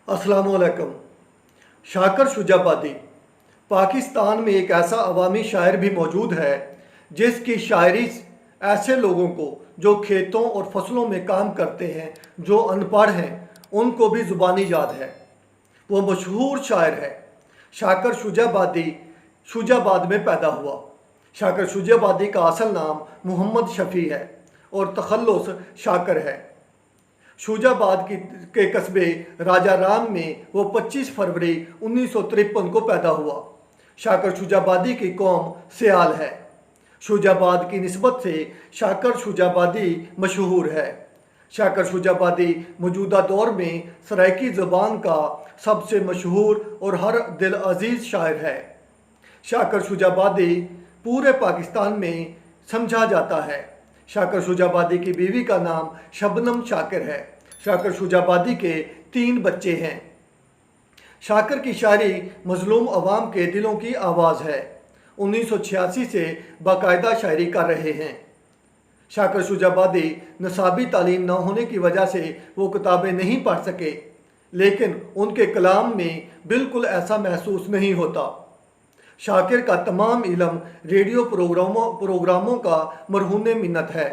अस्सलामुअलैकुम। शाकर शुजाबादी पाकिस्तान में एक ऐसा अवामी शायर भी मौजूद है जिसकी शायरी ऐसे लोगों को जो खेतों और फसलों में काम करते हैं, जो अनपढ़ हैं, उनको भी ज़ुबानी याद है। वो मशहूर शायर है। शाकर शुजाबादी शुजाबाद में पैदा हुआ। शाकर शुजाबादी का असल नाम मोहम्मद शफ़ी है और तखल्लुस शाकर है। शुजाबाद के कस्बे राजा राम में वो 25 फरवरी 1953 को पैदा हुआ। शाकर शुजाबादी की कौम सियाल है। शुजाबाद की निस्बत से शाकर शुजाबादी मशहूर है। शाकर शुजाबादी मौजूदा दौर में सराइकी ज़बान का सबसे मशहूर और हर दिल अजीज़ शायर है। शाकर शुजाबादी पूरे पाकिस्तान में समझा जाता है। शाकर शुजाबादी की बीवी का नाम शबनम शाकर है। शाकर शुजाबादी के 3 बच्चे हैं। शाकर की शायरी मजलूम अवाम के दिलों की आवाज़ है। 1986 से बाकायदा शायरी कर रहे हैं। शाकर शुजाबादी नसाबी तालीम न होने की वजह से वो किताबें नहीं पढ़ सके, लेकिन उनके कलाम में बिल्कुल ऐसा महसूस नहीं होता। शाकिर का तमाम इल्म रेडियो प्रोग्रामों का मरहून मिन्नत है।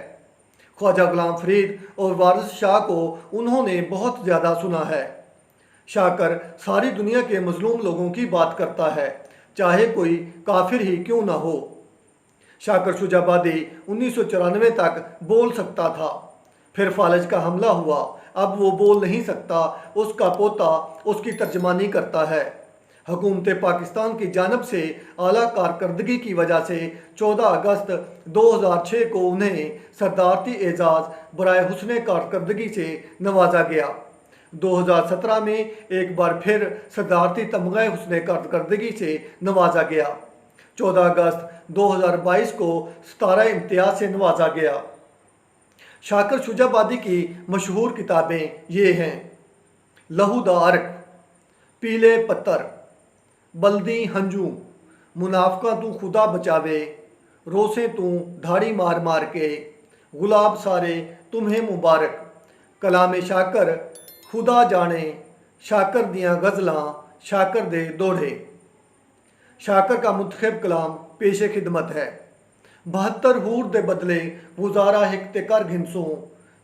ख्वाजा गुलाम फरीद और वारिस शाह को उन्होंने बहुत ज़्यादा सुना है। शाकर सारी दुनिया के मजलूम लोगों की बात करता है, चाहे कोई काफिर ही क्यों ना हो। शाकर शुजाबादी 1994 तक बोल सकता था, फिर फालज का हमला हुआ, अब वो बोल नहीं सकता। उसका पोता उसकी तर्जमानी करता है। हुकूमत पाकिस्तान की जानब से आला कारकर्दगी की वजह से 14 अगस्त 2006 को उन्हें सदारती एजाज़ बराए हुस्न कारकर्दगी से नवाजा गया। 2017 में एक बार फिर सदारती तमग़े हुस्न कारकर्दगी से नवाजा गया। 14 अगस्त 2022 को 17 इम्तियाज़ से नवाजा गया। शाकर शुजाबादी की मशहूर किताबें ये हैं: लहू दा अर्क, पीले पत्थर, बल्दी हंजू, मुनाफका तू खुदा बचावे, रोसे तू धाड़ी मार मार के, गुलाब सारे तुम्हें मुबारक, कलाम शाकर, खुदा जाने, शाकर दियाँ गज़लां, शाकर दे दोढ़े। शाकर का मुंतखब कलाम पेशे खिदमत है। 72 हूर दे बदले गुजारा हिकते कर घिनसों,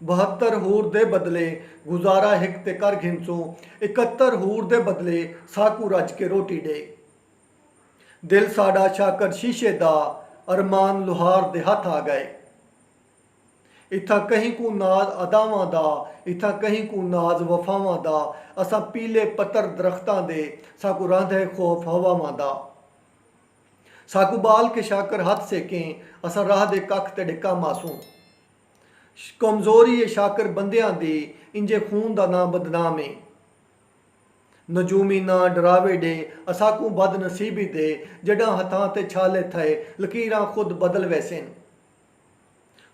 72 हूर दे बदले गुजारा हिकते कर घिनसों, 71 हूर दे बदले साकू रज के रोटी डे। दिल साडा शाकर शीशे दा, अरमान लुहार दे हथ आ गए। इथा कहीं को नाज अदावां दा, इथा कहीं को नाज वफावां दा, असा पीले पत्तर दरख्तां दे, साकू रांधे खौफ हवावां दा। साकू बाल के शाकर हाथ सेकें, असा राह दे कख ते डिक्का मासूं। कमजोरी ये शाकर बंदियां दी, इंजे खून दा ना बदनाम है। नजूमी ना डरावे डे, असाकू बद नसीबी दे, जड़ा हथां ते छाले थे, लकीरां खुद बदल वैसेन।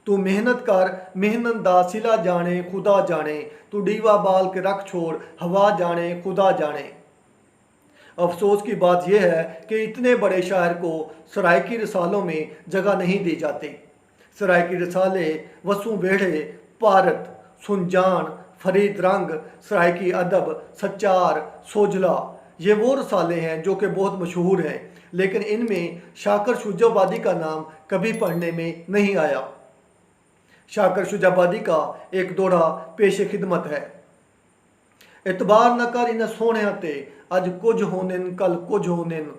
तू मेहनत कर, मेहनत दा सिला जाने, खुदा जाने, तू डीवा बाल के रख छोड़, हवा जाने, खुदा जाने। अफसोस की बात यह है कि इतने बड़े शायर को सराइकी रसालों में जगह नहीं दी जाती। सराइकी रसाले वसू वेढ़े, पारत, सुनजान, फरीद रंग, सराइकी अदब, सच्चार, सोजला, ये वो रसाले हैं जो कि बहुत मशहूर हैं, लेकिन इनमें शाकर शुजाबादी का नाम कभी पढ़ने में नहीं आया। शाकर शुजाबादी का एक दोड़ा पेशे खिदमत है। इतबार न कर इन सोहणियां ते, अज कुछ होंदिन कल कुछ होंदिन,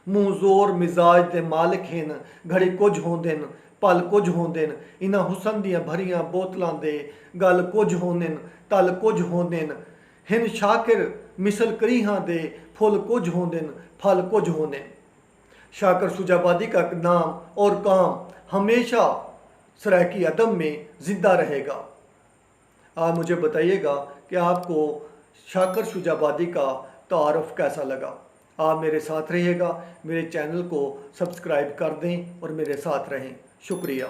मुँह जोर मिजाज दे मालिक हिन, घड़ी कुछ होंदिन पल कुछ होंदिन, इन्हां हुसन दियां भरियां बोतलां दे, गल कुछ होंदिन तल कुछ होंदिन, हिन शाकिर मिसल करीहां दे, फुल कुछ होंदिन फल कुछ होंदिन। शाकर शुजाबादी का नाम और काम हमेशा सराइकी अदब में ज़िंदा रहेगा। आप मुझे बताइएगा कि आपको शाकर शुजाबादी का तारुफ कैसा लगा। आप मेरे साथ रहिएगा, मेरे चैनल को सब्सक्राइब कर दें और मेरे साथ रहें। शुक्रिया।